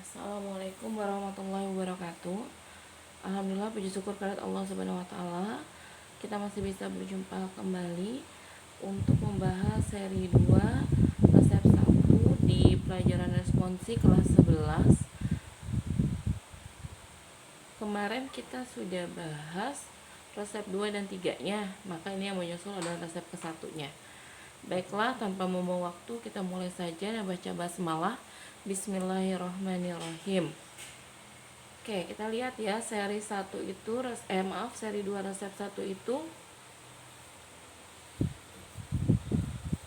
Assalamualaikum warahmatullahi wabarakatuh. Alhamdulillah, puji syukur kehadirat Allah Subhanahu wa taala. Kita masih bisa berjumpa kembali untuk membahas seri 2 resep 1 di pelajaran responsi kelas 11. Kemarin kita sudah bahas resep 2 dan 3-nya, maka ini yang menyusul adalah resep ke-1-nya. Baiklah, tanpa membuang waktu, kita mulai saja baca basmalah. Bismillahirrahmanirrahim. Oke, kita lihat ya, seri 1 itu seri 2 resep 1 itu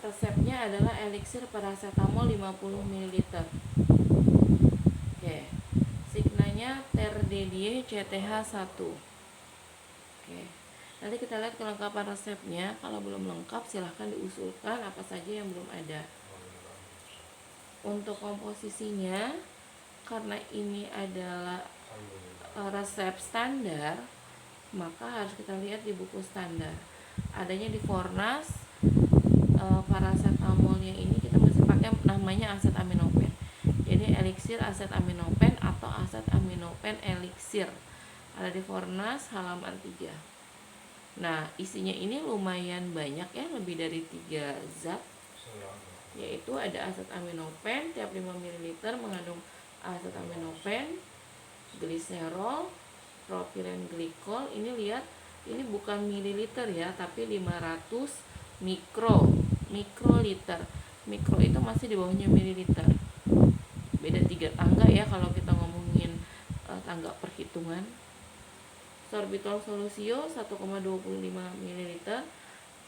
resepnya adalah eliksir paracetamol 50 ml. Oke. Signanya terdedie CTH1. Oke. Nanti kita lihat kelengkapan resepnya. Kalau belum lengkap silahkan diusulkan apa saja yang belum ada. Untuk komposisinya, karena ini adalah resep standar, maka harus kita lihat di buku standar. Adanya di Fornas, paracetamolnya ini kita masih pakai namanya asetaminofen. Jadi eliksir asetaminofen atau asetaminofen eliksir. Ada di Fornas halaman 3. Nah, isinya ini lumayan banyak ya, lebih dari 3 zat. Yaitu ada asetaminofen, tiap 5 ml mengandung asetaminofen, gliserol, propilen glikol. Ini lihat, ini bukan mililiter ya, tapi 500 mikroliter. Mikro itu masih di bawahnya mililiter. Beda 3 tangga ya kalau kita ngomongin tangga perhitungan. Sorbitol solusio 1,25 ml,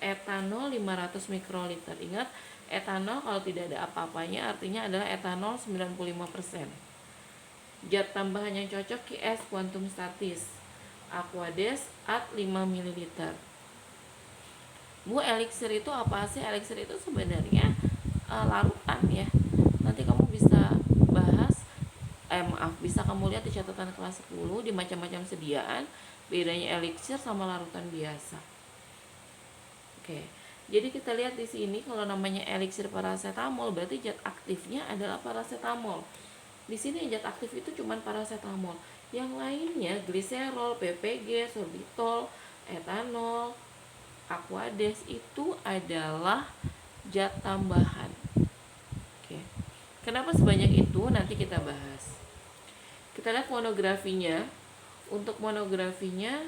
etanol 500 mikroliter. Ingat, etanol kalau tidak ada apa-apanya artinya adalah etanol 95%. Zat tambahan yang cocok QS Quantum Statis, Aquades at 5 ml. Bu, eliksir itu apa sih? Eliksir itu sebenarnya larutan ya. Nanti kamu bisa bahas bisa kamu lihat di catatan kelas 10 di macam-macam sediaan bedanya eliksir sama larutan biasa. Oke. Jadi kita lihat di sini kalau namanya eliksir paracetamol berarti zat aktifnya adalah paracetamol. Di sini zat aktif itu cuma paracetamol. Yang lainnya gliserol, PPG, sorbitol, etanol, aquades itu adalah zat tambahan. Oke. Kenapa sebanyak itu? Nanti kita bahas. Kita lihat monografinya. Untuk monografinya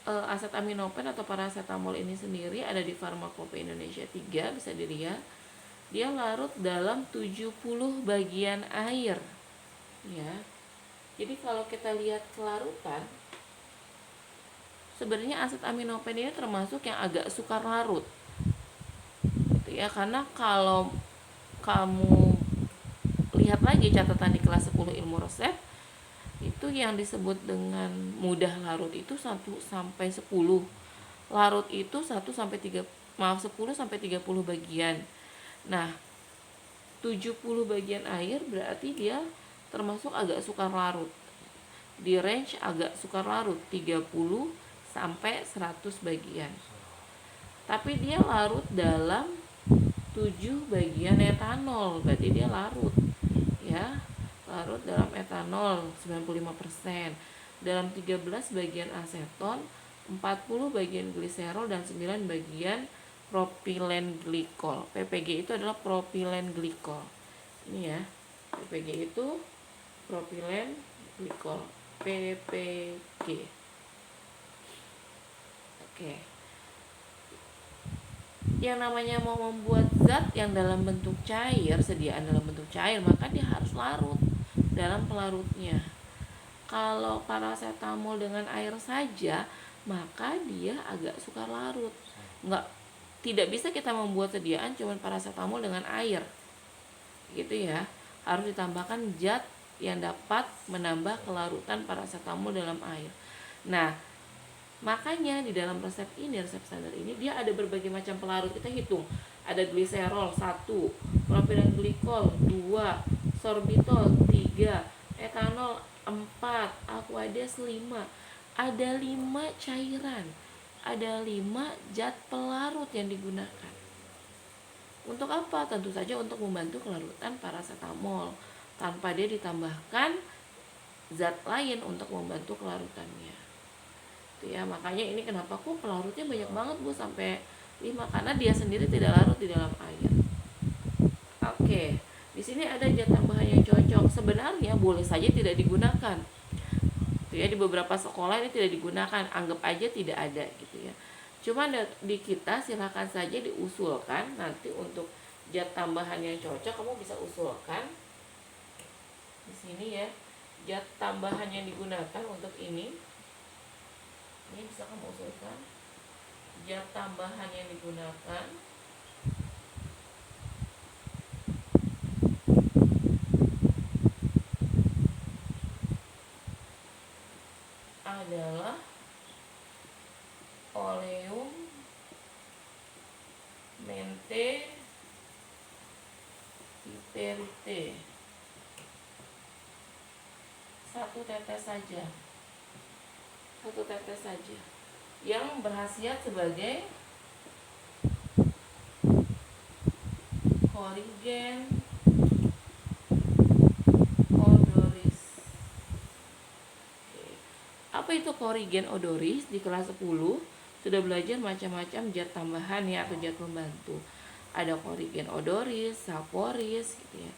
asetaminofen atau paracetamol ini sendiri ada di Farmakope Indonesia 3, bisa dilihat. Dia larut dalam 70 bagian air. Ya. Jadi kalau kita lihat kelarutan, sebenarnya asetaminofen ini termasuk yang agak sukar larut. Gitu ya, karena kalau kamu lihat lagi catatan di kelas 10 ilmu resep, itu yang disebut dengan mudah larut itu 1 sampai 10. Larut itu 10 sampai 30 bagian. Nah, 70 bagian air berarti dia termasuk agak sukar larut. Di range agak sukar larut 30 sampai 100 bagian. Tapi dia larut dalam 7 bagian etanol, berarti dia larut ya. Larut dalam etanol 95%, dalam 13 bagian aseton, 40 bagian gliserol, dan 9 bagian propilen glikol. PPG itu adalah propilen glikol. Ini ya, PPG itu propilen glikol, PPG. Oke. Yang namanya mau membuat zat yang dalam bentuk cair, sediaan dalam bentuk cair, maka dia harus larut dalam pelarutnya. Kalau paracetamol dengan air saja, maka dia agak sukar larut. Tidak bisa kita membuat sediaan cuma paracetamol dengan air. Gitu ya. Harus ditambahkan zat yang dapat menambah kelarutan paracetamol dalam air. Nah, makanya di dalam resep ini, resep standar ini, dia ada berbagai macam pelarut. Kita hitung. Ada gliserol 1, propilen glikol 2, sorbitol 3, etanol 4, aquades 5. Ada 5 cairan, ada 5 zat pelarut yang digunakan. Untuk apa? Tentu saja untuk membantu kelarutan paracetamol. tanpa dia ditambahkan zat lain untuk membantu kelarutannya. Itu ya, makanya ini kenapa kok pelarutnya banyak banget Bu, sampai 5, karena dia sendiri tidak larut di dalam air. Oke, di sini ada zat tambahan yang cocok. Sebenarnya boleh saja tidak digunakan. Itu ya, di beberapa sekolah ini tidak digunakan, anggap aja tidak ada gitu ya. Cuma di kita silakan saja diusulkan nanti untuk zat tambahan yang cocok, kamu bisa usulkan di sini ya. Zat tambahan yang digunakan untuk ini bisa kamu usulkan. Zat tambahan yang digunakan adalah oleum mente piperite, 1 tetes saja, 1 tetes saja, yang berkhasiat sebagai korigen odoris. Apa itu korigen odoris? Di kelas 10 sudah belajar macam-macam zat tambahan ya, atau zat pembantu. Ada korigen odoris, saporis gitu ya.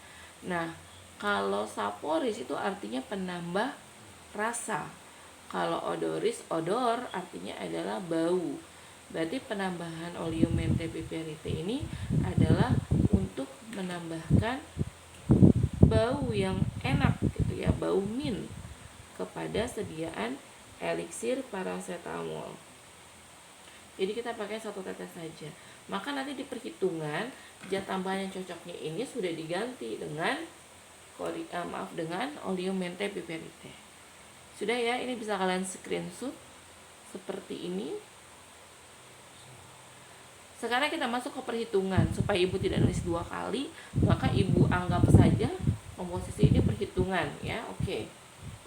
Nah, kalau saporis itu artinya penambah rasa. Kalau odoris, odor artinya adalah bau. Berarti penambahan oleum mente piperite ini adalah untuk menambahkan bau yang enak gitu ya, bau mint kepada sediaan eliksir paracetamol. Jadi kita pakai 1 tetes saja. Maka nanti di perhitungan zat tambahan yang cocoknya ini sudah diganti dengan dengan oleum mente piperite. Sudah ya, ini bisa kalian screenshot seperti ini. Sekarang kita masuk ke perhitungan. Supaya ibu tidak nulis 2 kali, maka ibu anggap saja komposisi ini perhitungan ya. Oke,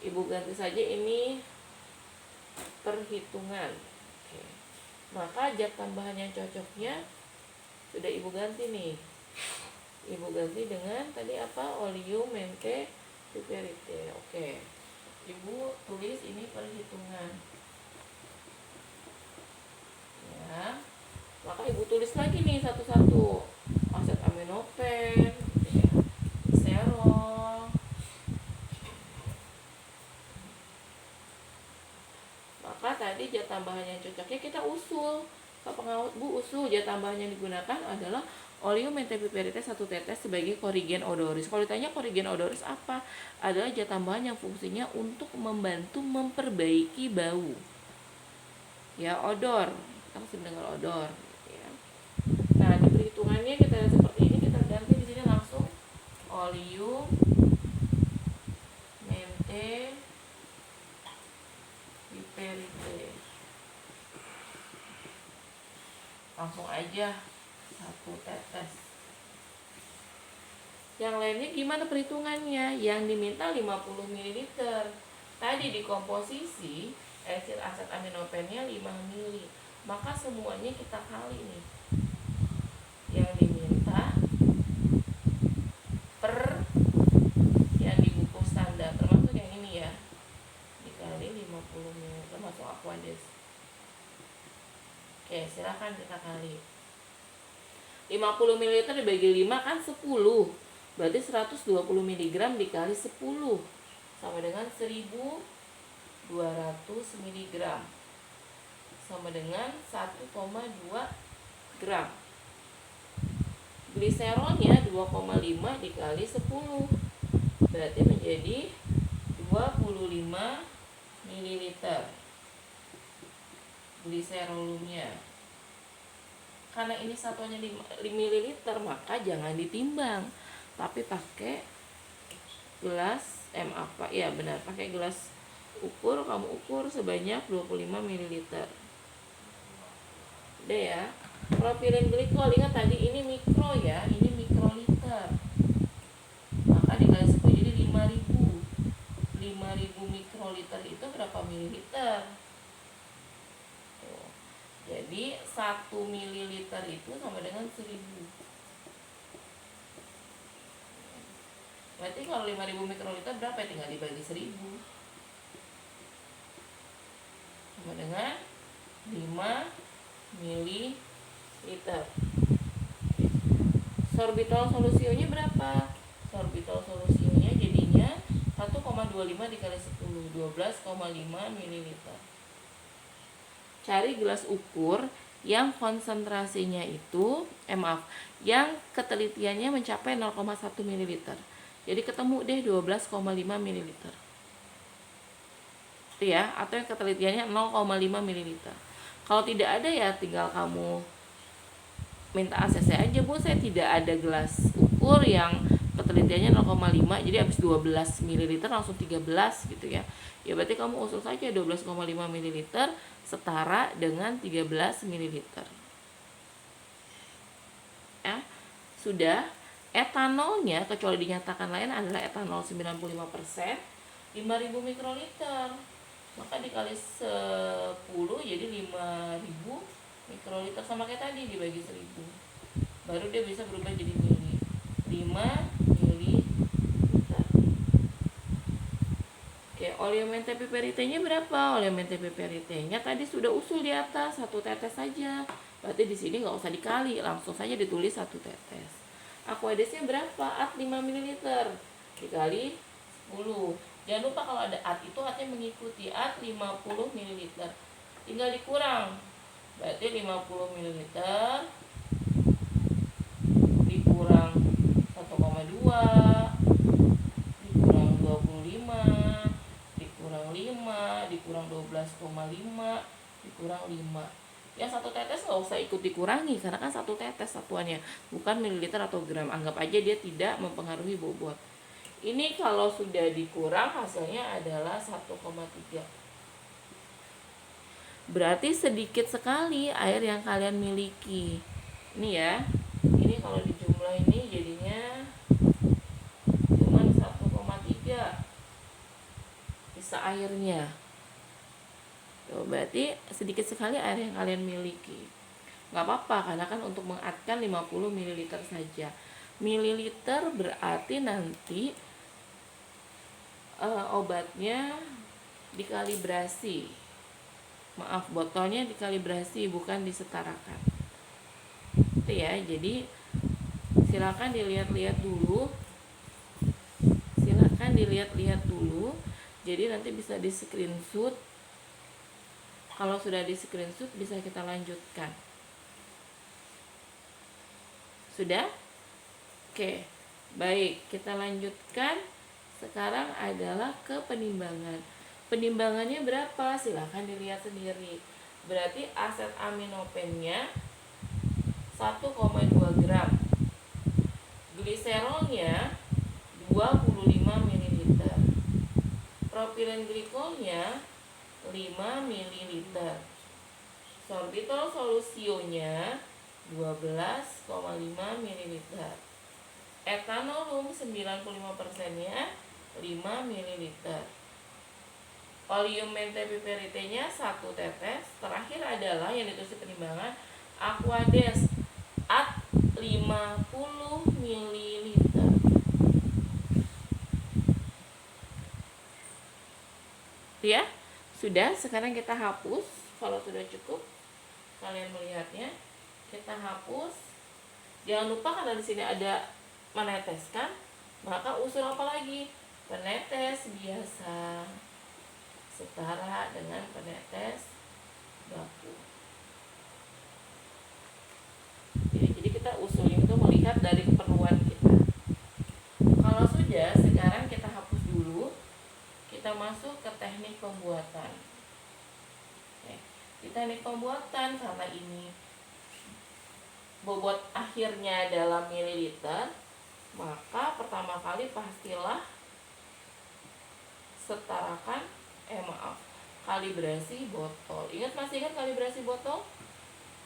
ibu ganti saja ini perhitungan. Oke. Maka zat tambahan yang cocoknya sudah ibu ganti nih. Ibu ganti dengan tadi apa? Oleum mente piperite. Oke. Ibu tulis ini perhitungan. Ya. Maka ibu tulis lagi nih satu-satu. Acetaminophen, ya. Serol. Maka tadi zat tambahan yang cocoknya kita usul. Pak Pengawas Bu usul zat tambahan yang digunakan adalah oleum mente piperite 1 tetes sebagai korigen odoris. Kalau ditanya korigen odoris apa? Adalah zat tambahan yang fungsinya untuk membantu memperbaiki bau. Ya, odor. Kita masih mendengar odor. Ya. Nah, di perhitungannya kita lihat seperti ini, kita ganti di sini langsung oleum mente piperite. Langsung aja 1 tetes. Yang lainnya gimana perhitungannya? Yang diminta 50 ml. Tadi di komposisi eliksir acetaminophennya 5 ml. Maka semuanya kita kali nih. Yang diminta per yang di buku standar, termasuk yang ini ya, dikali 50 ml, termasuk Aquades. Oke, silakan kita kali. 50 ml dibagi 5 kan 10. Berarti 120 mg dikali 10 sama dengan 1200 mg. Sama dengan 1,2 gram. Gliserolnya 2,5 dikali 10. Berarti menjadi 25 ml. Gliserolnya. Karena ini satuannya 5 ml, maka jangan ditimbang, tapi pakai gelas pakai gelas ukur, kamu ukur sebanyak 25 ml. Udah ya. Propilin glikol, ingat tadi ini mikro ya, ini mikroliter. Maka dikali 10 jadi 5000. 5000 mikroliter itu berapa mililiter? Jadi 1 ml itu sama dengan 1000. Berarti kalau 5000 mikroliter berapa ya? Tinggal dibagi 1000 sama dengan 5 mililiter. Sorbitol solusionya berapa? Sorbitol solusionya jadinya 1,25 dikali 10, 12,5 mililiter. Cari gelas ukur yang konsentrasinya itu, yang ketelitiannya mencapai 0,1 mililiter. Jadi ketemu deh 12,5 mililiter. Itu ya, atau yang ketelitiannya 0,5 mililiter. Kalau tidak ada ya tinggal kamu minta ACC aja, Bu, saya tidak ada gelas ukur yang ketelitiannya 0,5, jadi habis 12 ml langsung 13 gitu ya. Ya berarti kamu usul saja 12,5 ml setara dengan 13 ml. Ya, sudah. Etanolnya kecuali dinyatakan lain adalah etanol 95%, 5000 mikroliter. Maka dikali 10 jadi 5000 mikroliter, sama kayak tadi dibagi 1000. Baru dia bisa berubah jadi mili. 5 mililiter. Oke, oleomente piperitenya berapa? Oleomente piperitenya tadi sudah usul di atas, 1 tetes saja. Berarti di sini nggak usah dikali, langsung saja ditulis 1 tetes. Aquadesnya berapa? At 5 ml dikali 10. Jangan lupa kalau ada at itu atnya mengikuti at 50 ml. Tinggal dikurang. Berarti 50 ml dikurang 1,2 dikurang 25 dikurang 5 dikurang 12,5 dikurang 5. Yang 1 tetes nggak usah ikut dikurangi karena kan 1 tetes satuannya, bukan mililiter atau gram. Anggap aja dia tidak mempengaruhi bobot. Ini kalau sudah dikurang hasilnya adalah 1,3. Berarti sedikit sekali air yang kalian miliki. Ini ya. Ini kalau dijumlah ini jadinya cuma 1,3 sisa airnya. Tuh, berarti sedikit sekali air yang kalian miliki. Nggak apa-apa karena kan untuk mengatkan 50 ml saja. Mililiter berarti nanti obatnya dikalibrasi. Maaf, botolnya dikalibrasi bukan disetarakan. Itu ya. Jadi silakan dilihat-lihat dulu. Jadi nanti bisa di screenshot. Kalau sudah di screenshot bisa kita lanjutkan. Sudah? Oke. Baik, kita lanjutkan. Sekarang adalah ke penimbangan. Penimbangannya berapa? Silahkan dilihat sendiri. Berarti asetaminopennya 1,2 gram. Gliserolnya 25 ml. Propilen glikolnya 5 ml. Sorbitol solusionya 12,5 ml. Etanolom 95%-nya 5 ml. Oleomente piperitenya 1 tetes. Terakhir adalah yang ditulis penimbangan Aquades at 50 ml. Ya, sudah. Sekarang kita hapus. Kalau sudah cukup kalian melihatnya, kita hapus. Jangan lupa karena di sini ada meneteskan, maka usul apa lagi? Penetes biasa setara dengan penetes baku. Jadi kita usulnya itu melihat dari keperluan kita. Kalau sudah, sekarang kita hapus dulu. Kita masuk ke teknik pembuatan. Oke. Di teknik pembuatan, karena ini bobot akhirnya dalam mililiter, maka pertama kali pastilah setarakan kalibrasi botol. Masih ingat kalibrasi botol?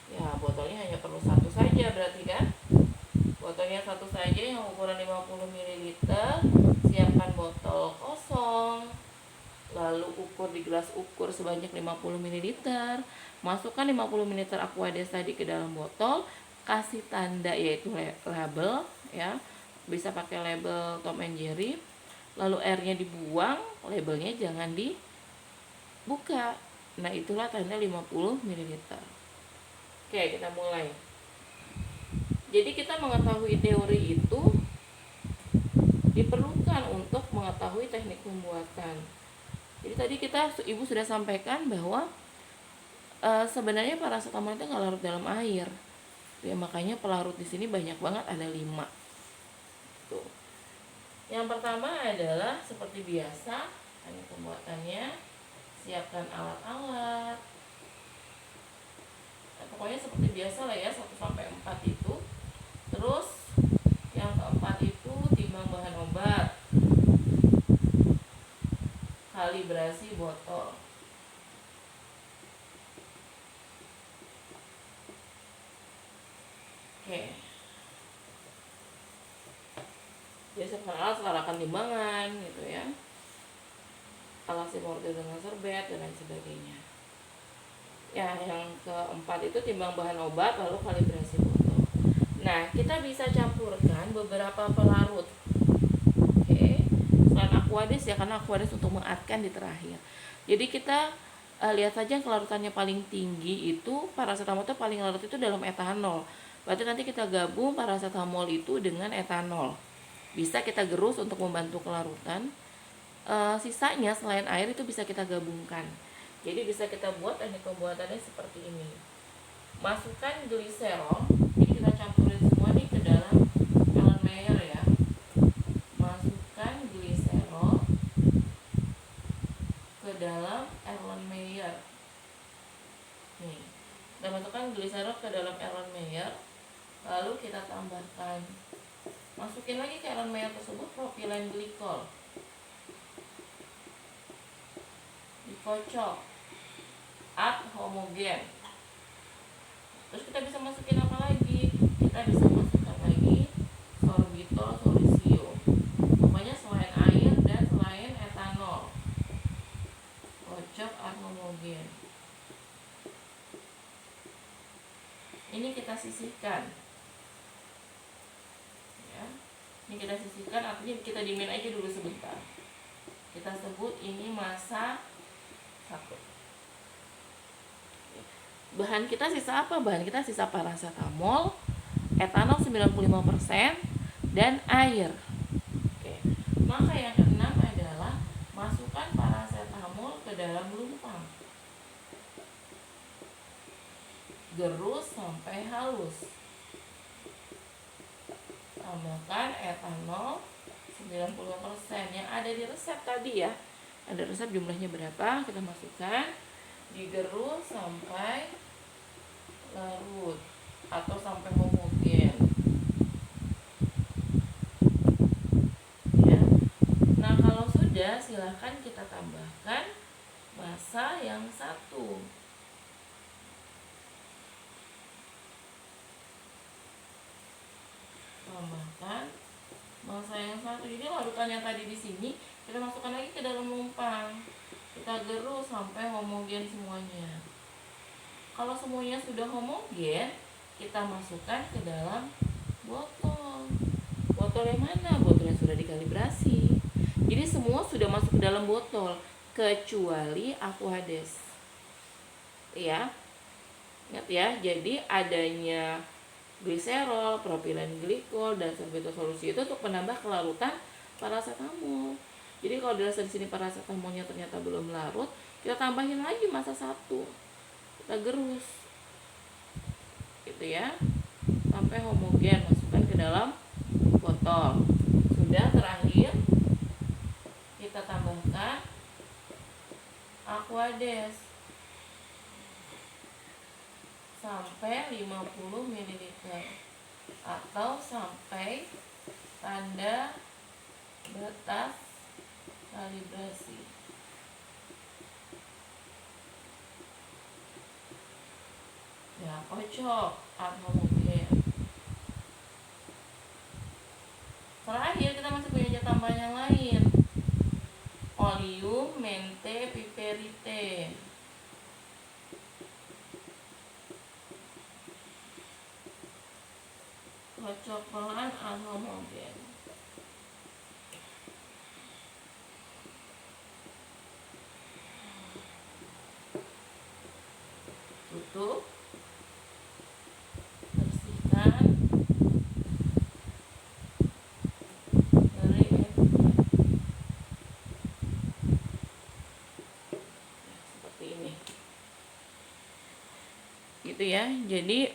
Ya, botolnya hanya perlu 1 saja berarti kan? Botolnya 1 saja yang ukuran 50 ml. Siapkan botol kosong. Lalu ukur di gelas ukur sebanyak 50 ml. Masukkan 50 ml Aquades tadi ke dalam botol, kasih tanda yaitu label ya. bisa pakai label Tom and Jerry, lalu airnya dibuang, labelnya jangan dibuka. Nah, itulah tanda 50 ml. Oke, kita mulai. Jadi kita mengetahui teori itu diperlukan untuk mengetahui teknik pembuatan. Jadi tadi Ibu sudah sampaikan bahwa sebenarnya paracetamol itu nggak larut dalam air. Ya, makanya pelarut di sini banyak banget, ada 5. Tuh. Yang pertama adalah seperti biasa, teknik pembuatannya, siapkan alat-alat. Nah, pokoknya seperti biasa lah ya, 1 sampai 4 itu. Terus yang keempat itu timbang bahan obat, kalibrasi botol. Oke. Jadi siapkan alat, selarakan timbangan gitu ya. Alasi mortir dengan serbet dan lain sebagainya. Ya, yang keempat itu timbang bahan obat, lalu kalibrasi botol. Nah, kita bisa campurkan beberapa pelarut. Oke. Selain Aquades ya, karena Aquades untuk mengadkan di terakhir. Jadi kita lihat saja yang kelarutannya paling tinggi itu paracetamol itu paling larut itu dalam etanol. Berarti nanti kita gabung paracetamol itu dengan etanol. Bisa kita gerus untuk membantu kelarutan. Sisanya selain air itu bisa kita gabungkan. Jadi bisa kita buat teknik pembuatannya seperti ini. Masukkan gliserol, jadi kita campurin semua nih ke dalam Erlenmeyer ya. Masukkan gliserol ke dalam Erlenmeyer. Nih, kita masukkan gliserol ke dalam Erlenmeyer, lalu kita tambahkan, masukin lagi ke Erlenmeyer tersebut propilen glikol. Dikocok ad homogen. Terus kita bisa masukin apa lagi? Kita bisa masukkan lagi sorbitol solusio. Pokoknya selain air dan selain etanol. Kocok ad homogen. Ini kita sisihkan. Ya. Ini kita sisihkan, artinya kita diemin aja dulu sebentar. Kita sebut ini masa 1. Bahan kita sisa apa? Bahan kita sisa paracetamol, etanol 95% dan air. Oke. Maka yang keenam adalah masukkan paracetamol ke dalam lumpang. Gerus sampai halus. Tambahkan etanol 90% yang ada di resep tadi ya. Ada resep jumlahnya berapa, kita masukkan, digerus sampai larut atau sampai homogen ya. Nah, kalau sudah silahkan kita tambahkan massa yang 1. Tambahkan massa yang 1. Jadi larutan yang tadi di sini kita masukkan lagi ke dalam lumpang, kita gerus sampai homogen semuanya. Kalau semuanya sudah homogen, kita masukkan ke dalam botol. Botol yang mana? Botol yang sudah dikalibrasi. Jadi semua sudah masuk ke dalam botol kecuali Aquades. Ya. Ingat ya, jadi adanya gliserol, propilen glikol dan sorbitol solusio itu untuk menambah kelarutan paracetamol. Jadi kalau dirasa di sini paracetamolnya ternyata belum larut, kita tambahin lagi massa 1. Kita gerus. Gitu ya. Sampai homogen, masukkan ke dalam botol. Sudah, terakhir kita tambahkan Aquades sampai 50 ml atau sampai tanda batas kalibrasi. Ya, kocok ad homogen. Terakhir kita masih punya zat tambahan yang lain. Oleum mente piperite. Kocok pelan ad homogen. tutup, bersihkan dari seperti ini gitu ya. Jadi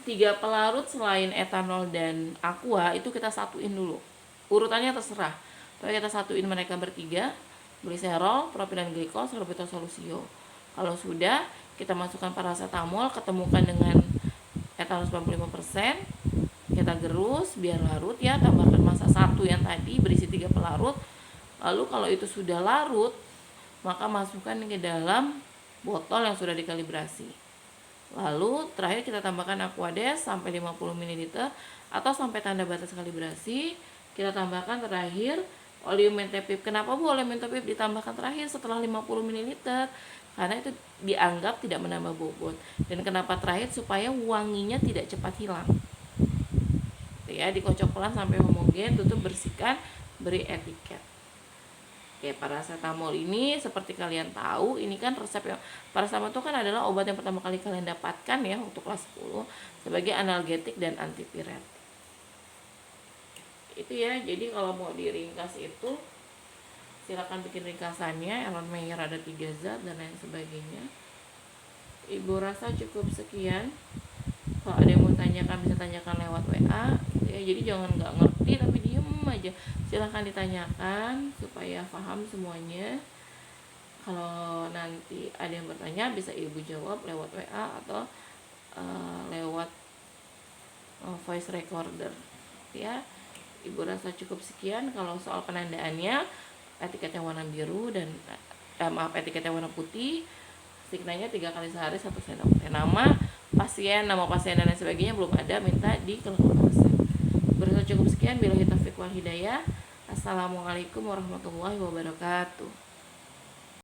3 pelarut selain etanol dan aqua itu kita satuin dulu, urutannya terserah, tapi kita satuin mereka bertiga, gliserol, propilen glikol, sorbitol solusio. Kalau sudah, kita masukkan paracetamol, ketemukan dengan etanol 95%, kita gerus biar larut ya, tambahkan massa 1 yang tadi berisi 3 pelarut. Lalu kalau itu sudah larut, maka masukkan ke dalam botol yang sudah dikalibrasi. Lalu terakhir kita tambahkan aquades sampai 50 ml atau sampai tanda batas kalibrasi. Kita tambahkan terakhir oleum mentepip. Kenapa Bu oleum mentepip ditambahkan terakhir setelah 50 ml? Karena itu dianggap tidak menambah bobot. Dan kenapa terakhir? Supaya wanginya tidak cepat hilang. Ya, dikocok pelan sampai homogen, tutup, bersihkan, beri etiket. Oke, paracetamol ini seperti kalian tahu, ini kan resep yang paracetamol itu kan adalah obat yang pertama kali kalian dapatkan ya untuk kelas 10 sebagai analgetik dan antipiretik. Itu ya, jadi kalau mau diringkas itu silakan bikin ringkasannya. Ellen Meyer ada 3 zat dan lain sebagainya. Ibu rasa cukup sekian. Kalau ada yang mau tanyakan bisa tanyakan lewat WA ya, jadi jangan nggak ngerti tapi diem aja, silahkan ditanyakan supaya paham semuanya. Kalau nanti ada yang bertanya bisa ibu jawab lewat WA atau lewat voice recorder ya. Ibu rasa cukup sekian. Kalau soal penandaannya, etiketnya warna biru dan etiketnya warna putih, signanya 3 kali sehari 1 sendok teh. Nama pasien dan lain sebagainya belum ada, minta di kelengkapan resep. Berasa cukup sekian, billahi taufiq wal hidayah. Assalamualaikum warahmatullahi wabarakatuh.